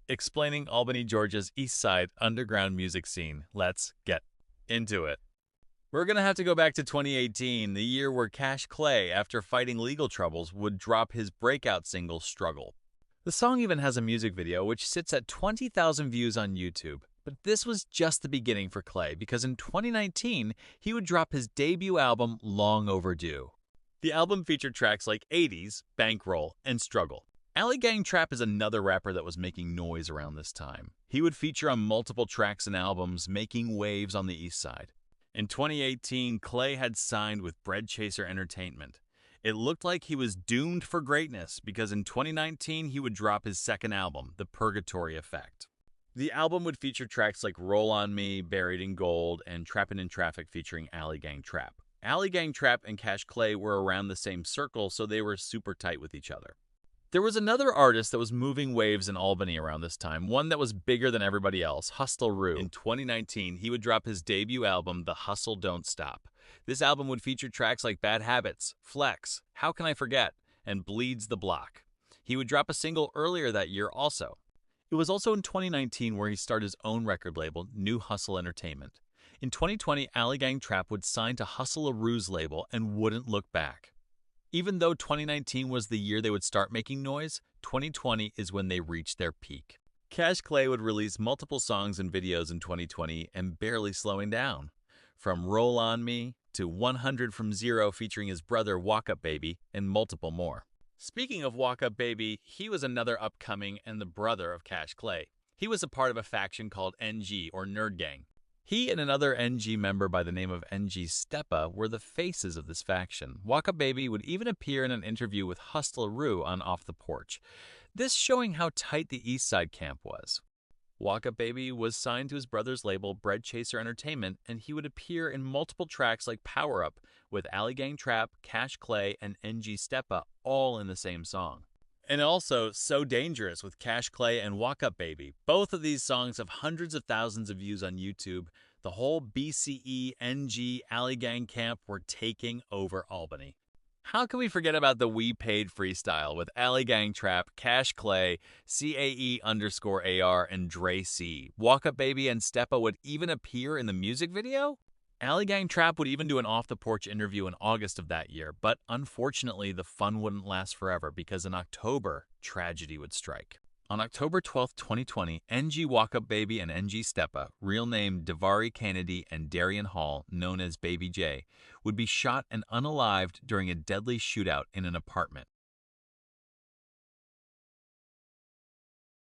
explaining Albany, Georgia's East Side underground music scene. Let's get into it. We're going to have to go back to 2018, the year where Cash Clay, after fighting legal troubles, would drop his breakout single, Struggle. The song even has a music video, which sits at 20,000 views on YouTube. But this was just the beginning for Clay, because in 2019, he would drop his debut album, Long Overdue. The album featured tracks like 80s, Bankroll, and Struggle. Alley Gang Trap is another rapper that was making noise around this time. He would feature on multiple tracks and albums, making waves on the East Side. In 2018, Clay had signed with Bread Chaser Entertainment. It looked like he was doomed for greatness because in 2019 he would drop his second album, The Purgatory Effect. The album would feature tracks like Roll On Me, Buried in Gold, and Trappin' in Traffic featuring Alley Gang Trap. Alley Gang Trap and Cash Clay were around the same circle, so they were super tight with each other. There was another artist that was moving waves in Albany around this time, one that was bigger than everybody else, Hustle Rue. In 2019, he would drop his debut album, The Hustle Don't Stop. This album would feature tracks like Bad Habits, Flex, How Can I Forget, and Bleeds the Block. He would drop a single earlier that year also. It was also in 2019 where he started his own record label, New Hustle Entertainment. In 2020, Alley Gang Trap would sign to Hustle Rue's label and wouldn't look back. Even though 2019 was the year they would start making noise, 2020 is when they reached their peak. Cash Clay would release multiple songs and videos in 2020 and barely slowing down. From Roll On Me to 100 from Zero featuring his brother Walk Up Baby and multiple more. Speaking of Walk Up Baby, he was another upcoming and the brother of Cash Clay. He was a part of a faction called NG or Nerd Gang. He and another NG member by the name of NG Steppa were the faces of this faction. Walk Up Baby would even appear in an interview with Hustler Rue on Off the Porch, this showing how tight the East Side camp was. Walk Up Baby was signed to his brother's label, Bread Chaser Entertainment, and he would appear in multiple tracks like Power Up with Alley Gang Trap, Cash Clay, and NG Steppa all in the same song. And also So Dangerous with Cash Clay and Walk Up Baby. Both of these songs have hundreds of thousands of views on YouTube. The whole BCE, NG, Alley Gang camp were taking over Albany. How can we forget about the We Paid freestyle with Alley Gang Trap, Cash Clay, CAE_AR, and Dre C. Walk Up Baby and Steppa would even appear in the music video? Alley Gang Trap would even do an Off the Porch interview in August of that year, but unfortunately the fun wouldn't last forever because in October, tragedy would strike. On October 12, 2020, NG Walk Up Baby and NG Steppa, real name Davari Kennedy and Darian Hall, known as Baby J, would be shot and unalived during a deadly shootout in an apartment.